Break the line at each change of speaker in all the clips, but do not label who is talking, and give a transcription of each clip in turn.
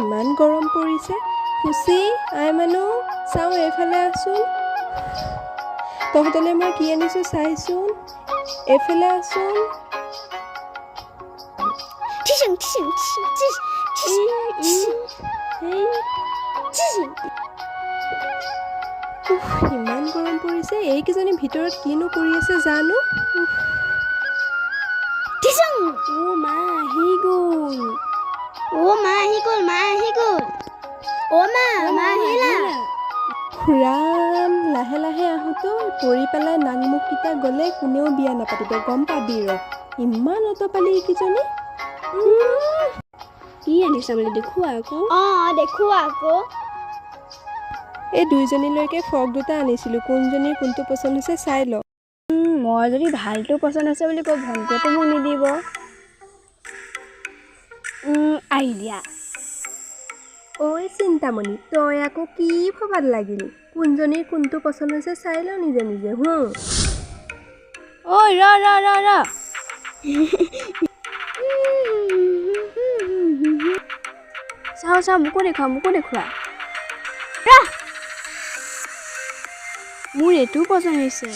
ইমান গৰম পৰিছে। খুচি আই মানুহ চাওঁ এইফালে আছোন। তহঁতলৈ মই কি আনিছোঁ চাইচোন। এইফালে আছোন। ইমান গৰম পৰিছে। এইকেইজনী ভিতৰত কিনো কৰি আছে জানো। মা আহি গ'ল। ৰাম লাহে লাহে আহোঁতো পৰি পেলাই নাকমুখকেইটা গ'লে কোনেও বিয়া নাপাতিব গম পাবি ৰ। ইমান অতপালি এইকেইজনী। কি আনিছা মানে দেখুওৱা আকৌ। এই দুইজনীলৈকে ফ্ৰক দুটা আনিছিলোঁ। কোনজনীৰ কোনটো পচন্দ হৈছে চাই ল।
মই যদি ভালটো পচন্দ আছে বুলি কওঁ ভণ্টিয়েতো মোক নিদিব। আহি দিয়া।
ঐ চিন্তামণি তই আকৌ কি ভবাত লাগিলি। কোনজনীৰ কোনটো পচন্দ হৈছে চাই ল নিজে নিজে।
ঐ ৰ চাওঁ মোকো দেখুওৱা। মোৰ এইটো পচন্দ হৈছে।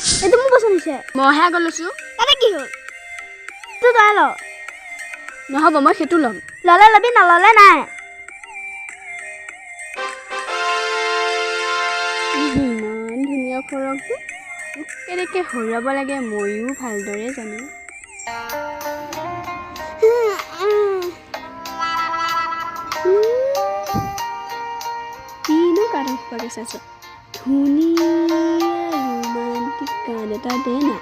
মইহে আগত লৈছোঁ।
তাতে কি হ'ল? তোৰ তই ল।
নহ'ব মই সেইটো ল'ম।
ল'লে ল'বি নল'লে নাই।
ইমান ধুনীয়া ফৰকটো। কেনেকৈ হৰুৱাব লাগে ময়ো ভালদৰে জানো। কিনো কাঢ় খোপাকে চাইছ। ধুনীয়া ৰোমান্টিক গান এটা দে না।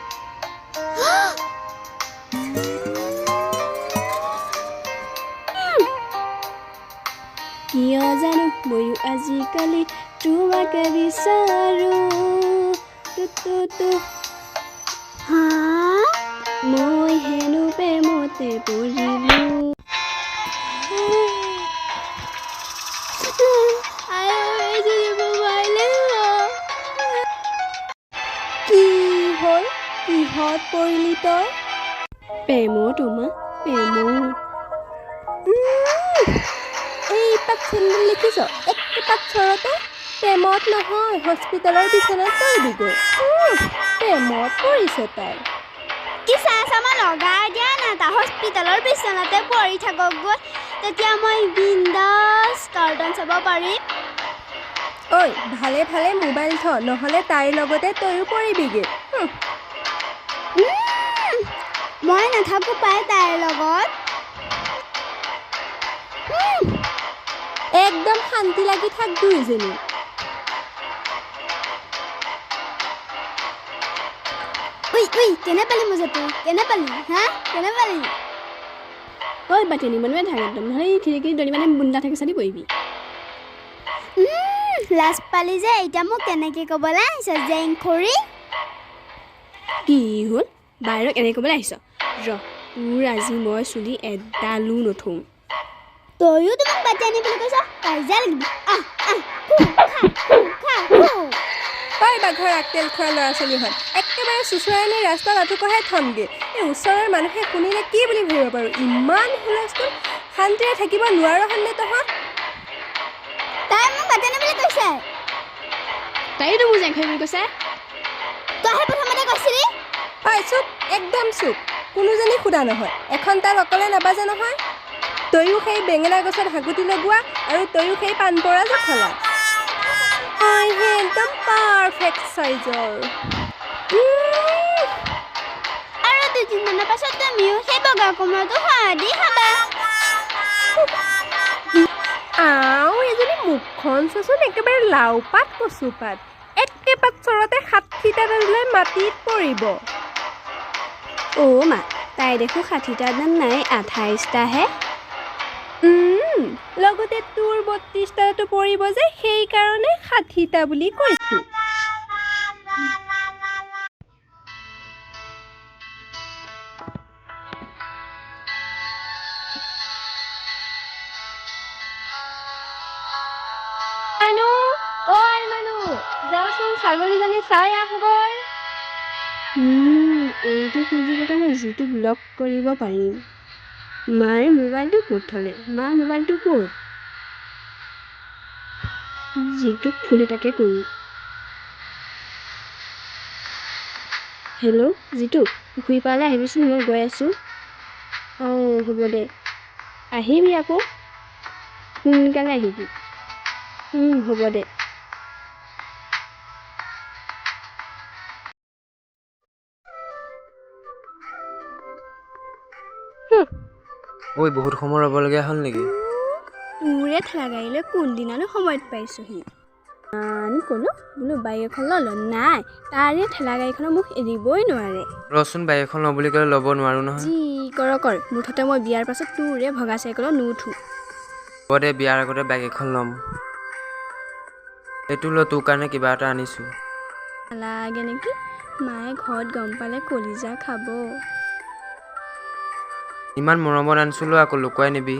কিয় জানো ময়ো আজিকালি তোমাকে বিচাৰোঁ। মই হেনো প্ৰেমতে পৰিলোঁ।
কি হ'ল? কিহত পৰিলি তই?
প্ৰেমত প্ৰেমত।
এই পাত চেণ্ডেল লিখিছ একেপাত চৰতে। প্ৰেমত নহয় হস্পিটেলৰ বিচনাত পৰিবিগৈ। প্ৰেমত পৰিছে তাই।
কি চাই মই লগাই দিয়া না তাৰ হস্পিটেলৰ বিচনাতে পৰি থাকক গৈ। তেতিয়া মই বিন্দাছ কাৰ্টুন চাব পাৰিম।
ঐ ভালে ভালে মোবাইল থ নহ'লে তাইৰ লগতে তয়ো পৰিবিগৈ।
মই নাথাকোঁ পাই তাইৰ লগত।
একদম শান্তি লাগি থাক দুইজনী।
কেনে পালি মজাটো? কেনে পালি?
ঐ বাটিনি মানুহে থাকে একদম নহ'লে খিৰিকী দলি মানে বুন্দা থাকে চালি পৰিবি।
লাজ পালি যে এতিয়া মোক কেনেকৈ ক'বলৈ আহিছ জেংখৰি?
কি হ'ল বাহিৰত এনেকৈ ক'বলৈ আহিছ? তোৰ আজি মই চুলি এডালো নথওঁ।
তয়ো তোমাক বাটি আনি বুলি কৈছ। কাজিয়া লাগিবি।
ঐ বাঘৰ আগতেল খোৱা ল'ৰা ছোৱালীহঁত একেবাৰে চুচুৰাই আনি ৰাস্তাত আঁঠুকঢ়াই থমগে। এই ওচৰৰ মানুহে শুনিলে কি বুলি ভাবিব পাৰোঁ। ইমান হুলস্থুল। শান্তিৰে থাকিব নোৱাৰ হানে তহঁত?
তাই মোক বাটি আনি বুলি কৈছে।
তাইতো মোৰ জেংখৰি বুলি কৈছে।
তইহে প্ৰথমতে কৈছিলি।
হয় চুপ একদম চুপ। কোনোজনী সোধা নহয়। এখন তাল অকলে নাবাজে নহয়। তয়ো সেই বেঙেনা গছত হাগুটি লগোৱা আৰু তয়ো সেই পাণ পৰা জখলা। হে একদম পাৰফেক্ট চাইজৰ।
আৰু 2-3 দিনৰ পাছত তুমিও সেই বগা কোমলটো দি খাবা।
এজনী মুখখন চচোন একেবাৰে লাও পাত কচু পাত। একেপাত চৰতে 60টা দিলে মাটিত পৰিব।
মা তাই দেখোঁ 60টা দাম নাই 28টাহে।
লগতে তোৰ 32টাটো পৰিব যে সেইকাৰণে 60টা বুলি কৈছোঁ। যাওঁচোন ছাগলীজনী চাই আহগৈ।
এইটো খুজিলে মই যিটো ব্লক কৰিব পাৰিম। মাৰ মোবাইলটো ক'ত থ'লে? মাৰ মোবাইলটো ক'ত? যিটো ফুল এটাকে কৰোঁ। হেল্ল' যিটো পুখুৰী পাৰলৈ আহিবিচোন, মই গৈ আছোঁ। অঁ হ'ব দে, আহিবি আকৌ সোনকালে আহিবি। হ'ব দে।
ঐ বহুত সময় ৰ'বলগীয়া হ'ল নেকি?
তোৰে ঠেলা গাড়ীলৈ কোনদিনানো সময়ত পাইছোহি। ক'লো বোলো বাইক এখন ল'লো, নাই তাৰে ঠেলা গাড়ীখনৰ মোক এৰিবই নোৱাৰে।
ৰচোন বাইক এখন ল'ব বুলি ক'লে ল'ব নোৱাৰোঁ নহয়।
যি কৰ মুঠতে মই বিয়াৰ পাছত তোৰে ভগা চাইকেলত নুঠো।
হ'ব দে, বিয়াৰ আগতে বাইক এখন ল'ম। এইটো ল, তোৰ কাৰণে কিবা এটা আনিছোঁ।
নালাগে নেকি, মায়ে ঘৰত গম পালে কলিজা খাব।
ইমান মৰমত আনিছোঁ, ল আকৌ লুকুৱাই নিবি।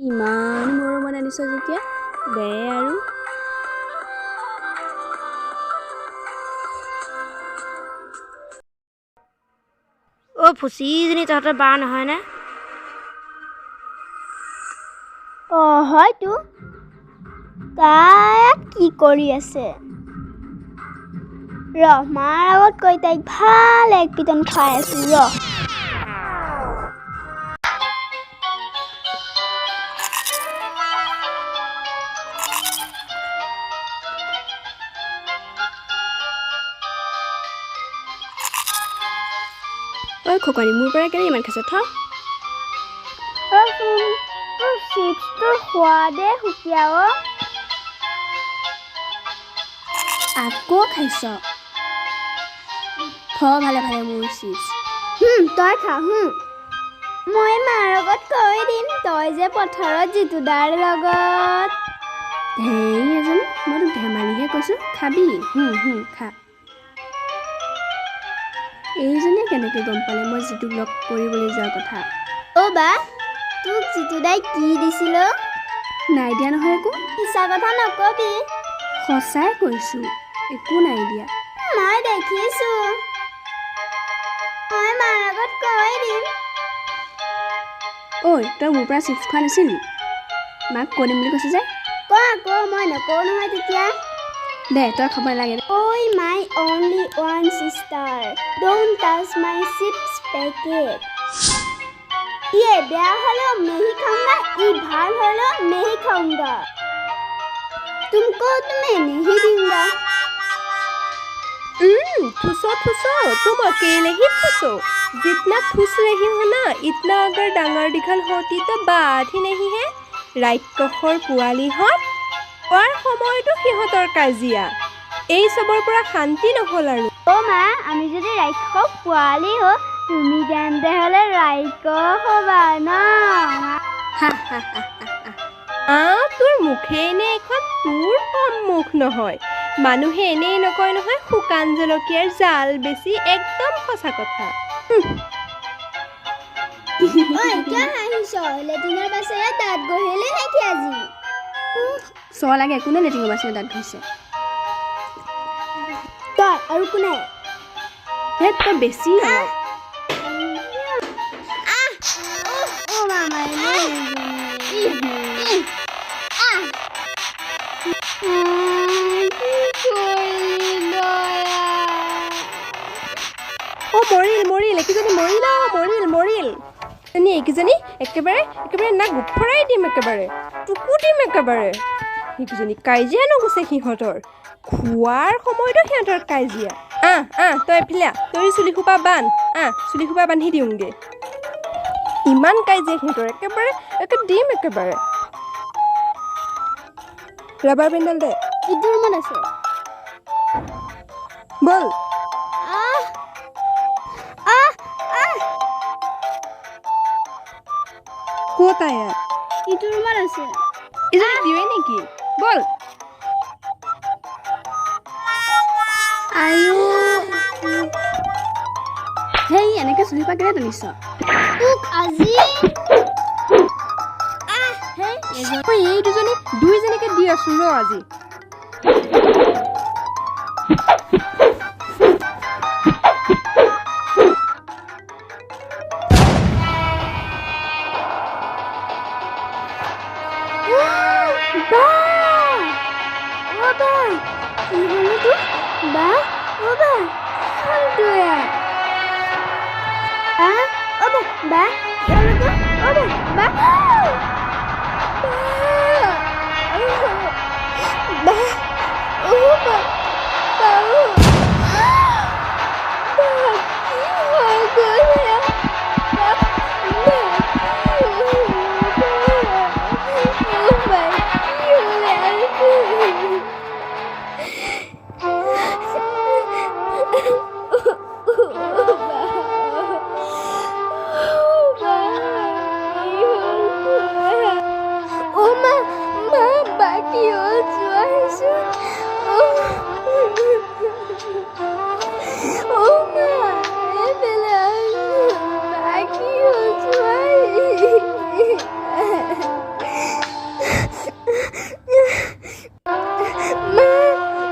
ইমান মৰমত আনিছ যেতিয়া দে আৰু।
অ' ফুচিজনী তহঁতৰ বা নহয়নে?
অঁ হয়তো। তাই কি কৰি আছে? মাৰ আগত কৈ তাইক ভাল এক পিটন খুৱাই আছো।
ঐ খকুৱানী, মোৰ পৰা কেলে ইমান খাইছ?
তোৰ চিপছটোৰ সোৱাদে সুকীয়া অ'।
আকৌ খাইছ? ভালে ভালে মোৰ চিপছ।
তই খা। মই মাৰ আগত কৈ দিম তই যে পথাৰত জিতু দাৰ লগত।
হেৰি এজনী, মই তোক ধেমালিহে কৈছোঁ, খাবি। খা। এইজনীয়ে কেনেকৈ গম পালে মই যিটোক লগ কৰিবলৈ যোৱাৰ কথা?
অ' বা, তোক জিতু দাই কি দিছিল?
নাই দিয়া নহয় একো।
মিছা কথা নকবি।
সঁচাই কৈছোঁ, একো নাই দিয়া।
মই দেখিছোঁ। মই মাৰ আগত কৈ দিম।
ঐ, তই মোৰ পৰা চিপছ খোৱা নাছিলি? মাক কৈ দিম বুলি কৈছোঁ যে।
ক আকৌ, মই নকওঁ নহয় তেতিয়া।
দে, তই খাব নালাগে।
ঐ my only one sister, don't touch my chips packet. ये बेया हलो मैं ही खाऊंगा, ये भाल हलो मैं ही खाऊंगा, तुमको तो मैं नहीं दूंगा।
ठुसो तुम अकेले ही ठुसो। जितना ठुस रही हो ना, इतना अगर डांगर दीघल होती तो बात ही नहीं है। राक्षसर पोৱালিহঁত খোৱাৰ সময়তো সিহঁতৰ কাজিয়া। এই চবৰ পৰা শান্তি নহ'ল আৰু।
অ' মা, আমি যদি ৰাক্ষস পোৱালি হওঁ, তুমি তেন্তে হ'লে ৰাক্ষস হ'বা ন?
তোৰ মুখে এনে এখন তোৰ কম মুখ নহয়। মানুহে এনেই নকয় নহয়, শুকান জলকীয়াৰ জাল বেছি, একদম সঁচা কথা।
ঐ কিয় হাঁহিছ? লেট্ৰিনৰ বাছেৰে দাঁত গহিলে নেকি আজি?
লাগে, কোনে লেট্ৰিনৰ বাছেৰে দাঁত ঘঁহিছে?
তই আৰু কোনে?
হে, তই বেছি অলপ।
মৰিল একেজনী মৰিল। এইকেইজনী একেবাৰে না গোফৰাই দিম, একেবাৰে টুকু দিম একেবাৰে। সেইকেইজনী কাজিয়া নগুছে সিহঁতৰ, খোৱাৰ সময়তো সিহঁতৰ কাজিয়া। তই এফালে তই চুলিসোপা চুলিসোপা বান্ধি দিওঁগে। ইমান কাজিয়া সিহঁতৰ, একেবাৰে দিম একেবাৰে। ৰাবাৰ বেণ্ডাল দে,
ইটো ৰুমত আছে।
বল। ক'ত আয়া?
ইটো ৰুমত আছে।
ইজনী দিওঁৱে নেকি? বল।
আয়ো, হেই এনেকৈ চুলিপা কেলে টানিছ?
তোক আজি
এই দুইজনীকে দি আছো ৰ আজি।
বা কি হলো তো বা ও বা কি হলো ও বা কি হলো তো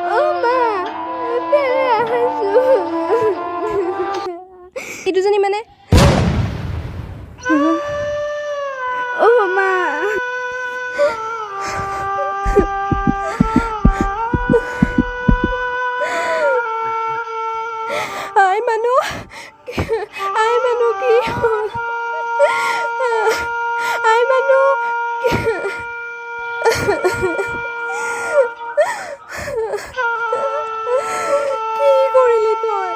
ও বা
এই দুজনী মানে
মা
আই মানুহ কি হ'ল? আই মানুহ কি কৰিলি তই?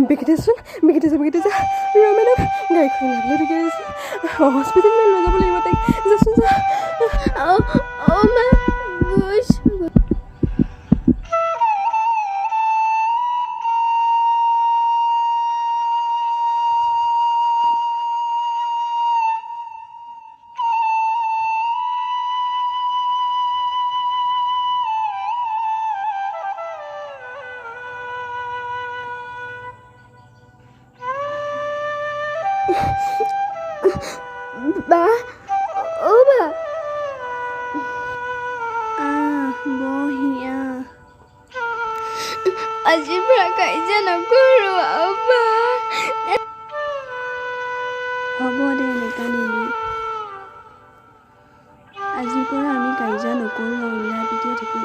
বেগেটাচোন বেগেটা ৰমেনক গাড়ীখন লাগিলে বেগেটাচোন হস্পিটেললৈ লৈ যাব লাগিব তাইক যাচোন যা
মা গৈছো বা ও বা
বহিয়া
আজিৰ পৰা কাজিয়া নকৰো বা
হ'ব দে নেকানিবি আজিৰ পৰা আমি কাজিয়া নকৰোঁ আৰু মিলা প্ৰীতিৰে থাকিম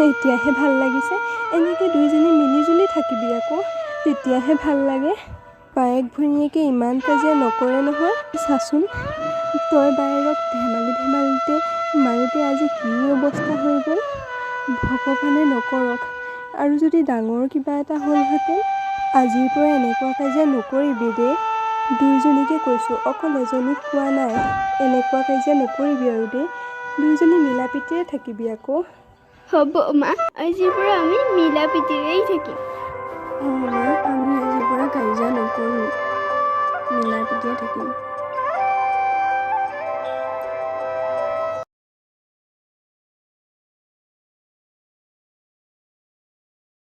এতিয়াহে ভাল লাগিছে এনেকৈ দুইজনী মিলিজুলি থাকিবি আকৌ তেতিয়াহে ভাল লাগে বায়েক ভনীয়েকে ইমান কাজিয়া নকৰে নহয় চাচোন তই বায়েৰক ধেমালিতে মাৰোঁতে আজি কি অৱস্থা হৈ গ'ল ভগৱানে নকৰক আৰু যদি ডাঙৰ কিবা এটা হ'লহেঁতেন আজিৰ পৰা এনেকুৱা কাজিয়া নকৰিবি দে দুইজনীকে কৈছোঁ অকল এজনীক কোৱা নাই এনেকুৱা কাজিয়া নকৰিবি আৰু দে দুইজনী মিলা প্ৰীতিৰে থাকিবি আকৌ
হ'ব মা আজিৰ পৰা আমি মিলা প্ৰীতিৰেই থাকিম
মা আমি আজিৰ পৰা কাজিয়া নকৰোঁ মিলা প্ৰীতিৰে থাকিম